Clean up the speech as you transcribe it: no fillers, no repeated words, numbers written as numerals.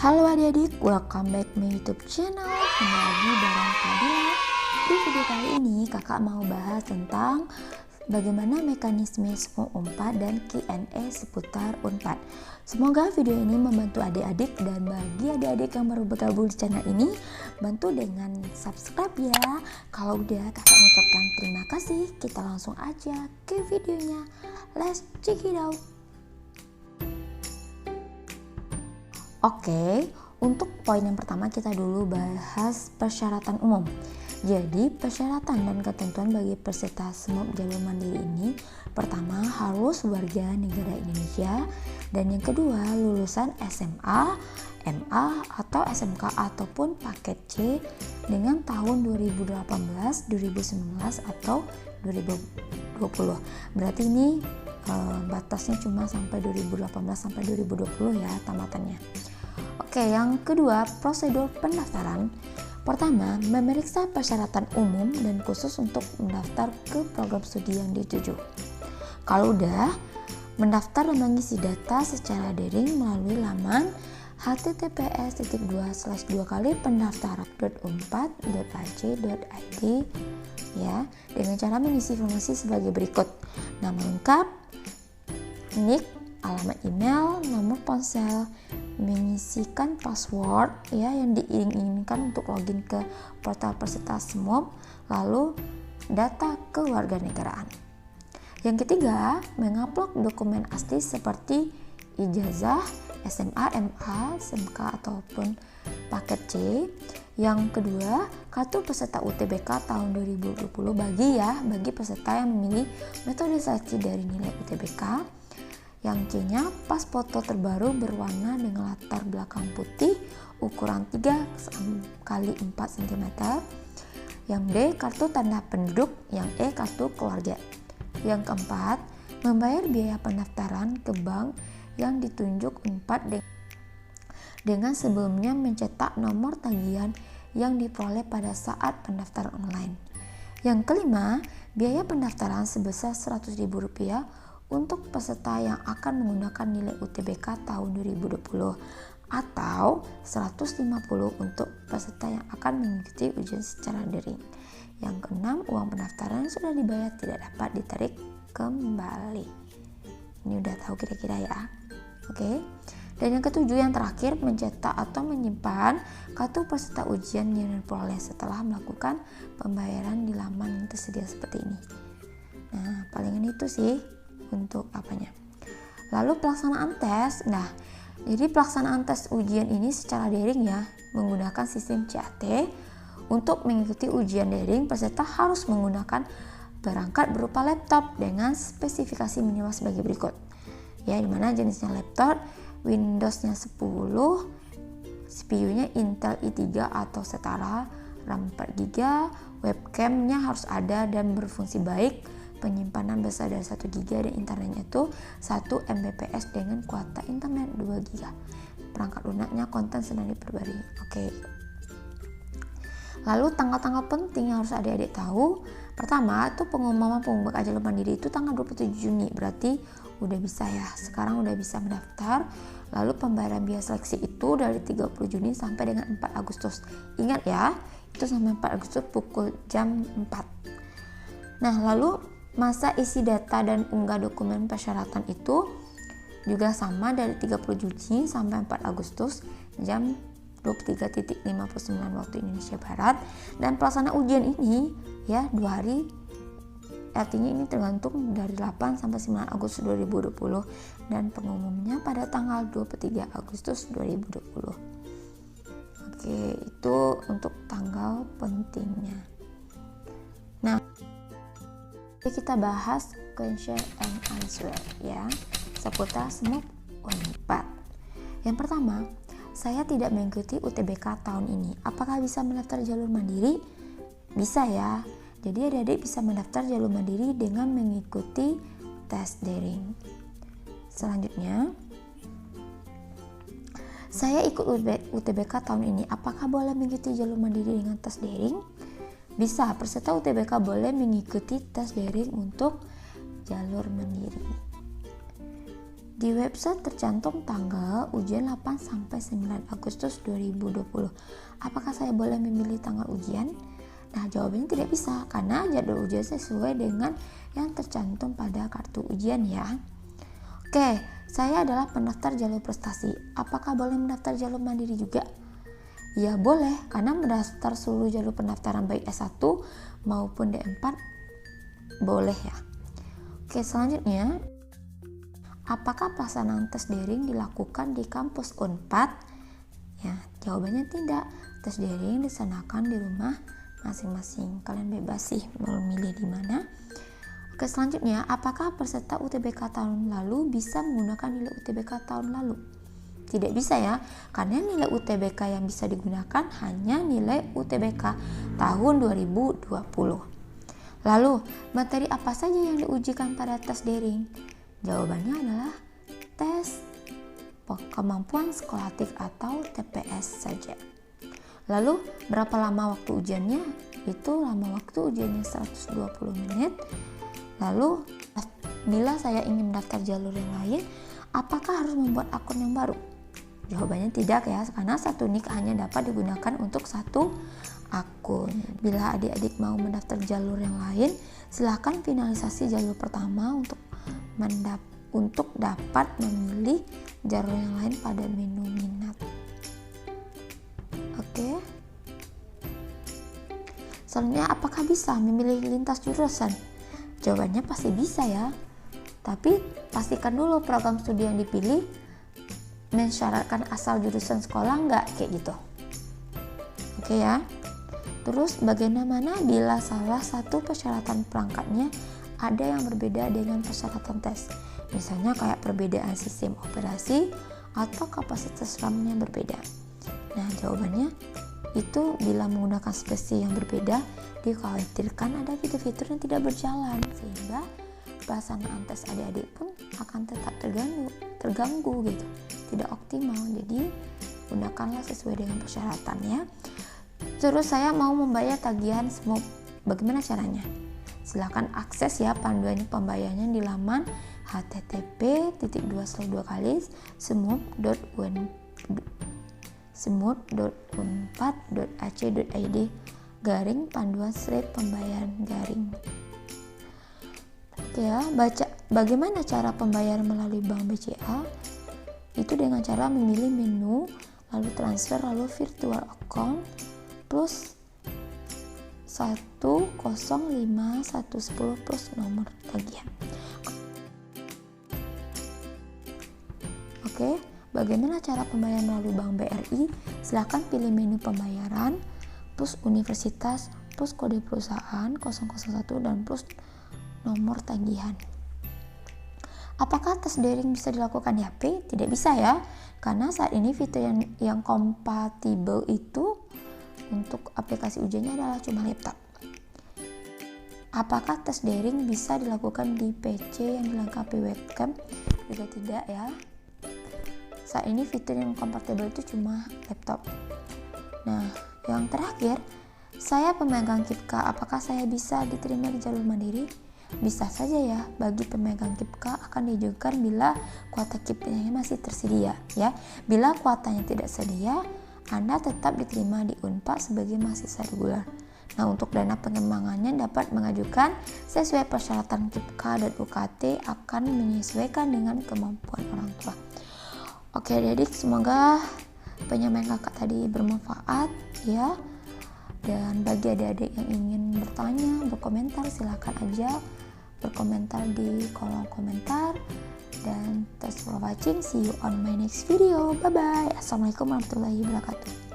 Halo adik-adik, welcome back my YouTube channel. Kembali lagi bareng Fadila. Di video kali ini kakak mau bahas tentang bagaimana mekanisme SMOP Unpad dan Q&A seputar Unpad. Semoga video ini membantu adik-adik, dan bagi adik-adik yang baru bergabung di channel ini, bantu dengan subscribe ya. Kalau udah, kakak mengucapkan terima kasih. Kita langsung aja ke videonya. Let's check it out. Oke, untuk poin yang pertama kita dulu bahas persyaratan umum. Jadi persyaratan dan ketentuan bagi peserta SMOP jalur mandiri ini, pertama harus warga negara Indonesia, dan yang kedua lulusan SMA, MA atau SMK ataupun paket C dengan tahun 2018, 2019 atau 2020. Berarti ini batasnya cuma sampai 2018 sampai 2020 ya tamatannya. Oke, yang kedua prosedur pendaftaran. Pertama, memeriksa persyaratan umum dan khusus untuk mendaftar ke program studi yang dituju. Kalau udah, mendaftar dan mengisi data secara daring melalui laman https://pendaftaran.unpad.ac.id ya, dengan cara mengisi informasi sebagai berikut: nama lengkap, nik, alamat email, nomor ponsel, mengisikan password ya yang diinginkan untuk login ke portal peserta SMOP, lalu data kewarganegaraan. Yang ketiga, mengupload dokumen asli seperti ijazah, SMA, MA, SMK ataupun paket C. Yang kedua, kartu peserta UTBK tahun 2020 bagi peserta yang memilih metode seleksi dari nilai UTBK. Yang C-nya, pas foto terbaru berwarna dengan latar belakang putih ukuran 3x4 cm. Yang D, kartu tanda penduduk. Yang E, kartu keluarga. Yang keempat, membayar biaya pendaftaran ke bank yang ditunjuk Unpad dengan sebelumnya mencetak nomor tagihan yang diperoleh pada saat pendaftaran online. Yang kelima, biaya pendaftaran sebesar Rp100.000 untuk peserta yang akan menggunakan nilai UTBK tahun 2020 atau 150 untuk peserta yang akan mengikuti ujian secara daring. Yang keenam, uang pendaftaran yang sudah dibayar tidak dapat ditarik kembali. Ini udah tahu kira-kira ya. Oke. Dan yang ketujuh, yang terakhir, mencetak atau menyimpan kartu peserta ujian yang diperoleh setelah melakukan pembayaran di laman yang tersedia seperti ini. Nah, palingan itu sih untuk apanya. Lalu pelaksanaan tes. Nah, jadi pelaksanaan tes ujian ini secara daring ya, menggunakan sistem CAT. Untuk mengikuti ujian daring, peserta harus menggunakan perangkat berupa laptop dengan spesifikasi minimal sebagai berikut. Ya, dimana jenisnya laptop, Windows-nya 10, CPU-nya Intel i3 atau setara, RAM 4GB, webcam-nya harus ada dan berfungsi baik, penyimpanan besar dari 1GB, dan internetnya itu 1 Mbps dengan kuota internet 2GB. Perangkat lunaknya konten sedang diperbarui. Oke. Lalu tanggal-tanggal penting yang harus adik-adik tahu. Pertama, itu pengumuman pembukaan jalur mandiri itu tanggal 27 Juni. Berarti udah bisa ya. Sekarang udah bisa mendaftar. Lalu pembayaran biaya seleksi itu dari 30 Juni sampai dengan 4 Agustus. Ingat ya, itu sampai 4 Agustus pukul jam 4. Nah, lalu masa isi data dan unggah dokumen persyaratan itu juga sama dari 30 Juni sampai 4 Agustus jam 23.59 waktu Indonesia Barat. Dan pelaksana ujian ini ya 2 hari, artinya ini tergantung dari 8 sampai 9 Agustus 2020, dan pengumumannya pada tanggal 23 Agustus 2020. Oke, itu untuk tanggal pentingnya. Nah, kita bahas question and answer ya seputar SMOP Unpad. Yang pertama, saya tidak mengikuti UTBK tahun ini. Apakah bisa mendaftar jalur mandiri? Bisa ya. Jadi adik-adik bisa mendaftar jalur mandiri dengan mengikuti tes daring. Selanjutnya, saya ikut UTBK tahun ini. Apakah boleh mengikuti jalur mandiri dengan tes daring? Bisa, peserta UTBK boleh mengikuti tes daring untuk jalur mandiri. Di website tercantum tanggal ujian 8-9 Agustus 2020. Apakah saya boleh memilih tanggal ujian? Nah, jawabannya tidak bisa karena jadwal ujian sesuai dengan yang tercantum pada kartu ujian ya. Oke, saya adalah pendaftar jalur prestasi. Apakah boleh mendaftar jalur mandiri juga? Ya boleh, karena mendaftar seluruh jalur pendaftaran baik S1 maupun D4 boleh ya. Oke, selanjutnya, apakah pelaksanaan tes daring dilakukan di kampus Unpad? Ya, jawabannya tidak. Tes daring dilaksanakan di rumah masing-masing. Kalian bebas sih mau memilih di mana. Oke, selanjutnya, apakah peserta UTBK tahun lalu bisa menggunakan nilai UTBK tahun lalu? Tidak bisa ya, karena nilai UTBK yang bisa digunakan hanya nilai UTBK tahun 2020. Lalu, materi apa saja yang diujikan pada tes daring? Jawabannya adalah tes kemampuan skolatik atau TPS saja. Lalu, berapa lama waktu ujiannya? Itu lama waktu ujiannya 120 menit. Lalu, bila saya ingin mendaftar jalur yang lain, apakah harus membuat akun yang baru? Jawabannya tidak ya, karena satu NIK hanya dapat digunakan untuk satu akun. Bila adik-adik mau mendaftar jalur yang lain, silakan finalisasi jalur pertama untuk dapat memilih jalur yang lain pada menu minat. Oke. Selanjutnya, apakah bisa memilih lintas jurusan? Jawabannya pasti bisa ya. Tapi pastikan dulu program studi yang dipilih mensyaratkan asal jurusan sekolah enggak, kayak gitu. Oke ya. Terus bagaimana bila salah satu persyaratan perangkatnya ada yang berbeda dengan persyaratan tes? Misalnya kayak perbedaan sistem operasi atau kapasitas RAM-nya berbeda. Nah, jawabannya itu bila menggunakan spesi yang berbeda, dikhawatirkan ada fitur-fitur yang tidak berjalan sehingga pelaksanaan tes adik-adik pun akan tetap terganggu gitu, tidak optimal. Jadi gunakanlah sesuai dengan persyaratannya. Terus saya mau membayar tagihan SMUP, bagaimana caranya? Silahkan akses ya panduan pembayarannya di laman http://smooth.unpad.ac.id/panduan/pembayaran-. Oke ya, bagaimana cara pembayaran melalui Bank BCA? Itu dengan cara memilih menu, lalu transfer, lalu virtual account plus 105110 plus nomor tagihan. Oke, bagaimana cara pembayaran melalui Bank BRI? Silahkan pilih menu pembayaran plus universitas plus kode perusahaan 001 dan plus nomor tagihan. Apakah tes daring bisa dilakukan di HP? Tidak bisa ya, karena saat ini fitur yang kompatibel itu untuk aplikasi ujiannya adalah cuma laptop. Apakah tes daring bisa dilakukan di PC yang dilengkapi webcam? Juga tidak ya. Saat ini fitur yang kompatibel itu cuma laptop. Nah, yang terakhir, saya pemegang KIPK, apakah saya bisa diterima di jalur mandiri? Bisa saja ya, bagi pemegang KIPK akan diajukan bila kuota KIPK-nya masih tersedia ya. Bila kuotanya tidak sedia, Anda tetap diterima di Unpad sebagai mahasiswa reguler. Nah, untuk dana pengembangannya dapat mengajukan sesuai persyaratan KIPK dan UKT akan menyesuaikan dengan kemampuan orang tua. Oke adik-adik, semoga penyampaian kakak tadi bermanfaat ya. Dan bagi adik-adik yang ingin bertanya, berkomentar, silakan aja berkomentar di kolom komentar. Dan thanks for watching, see you on my next video. Bye bye. Assalamualaikum warahmatullahi wabarakatuh.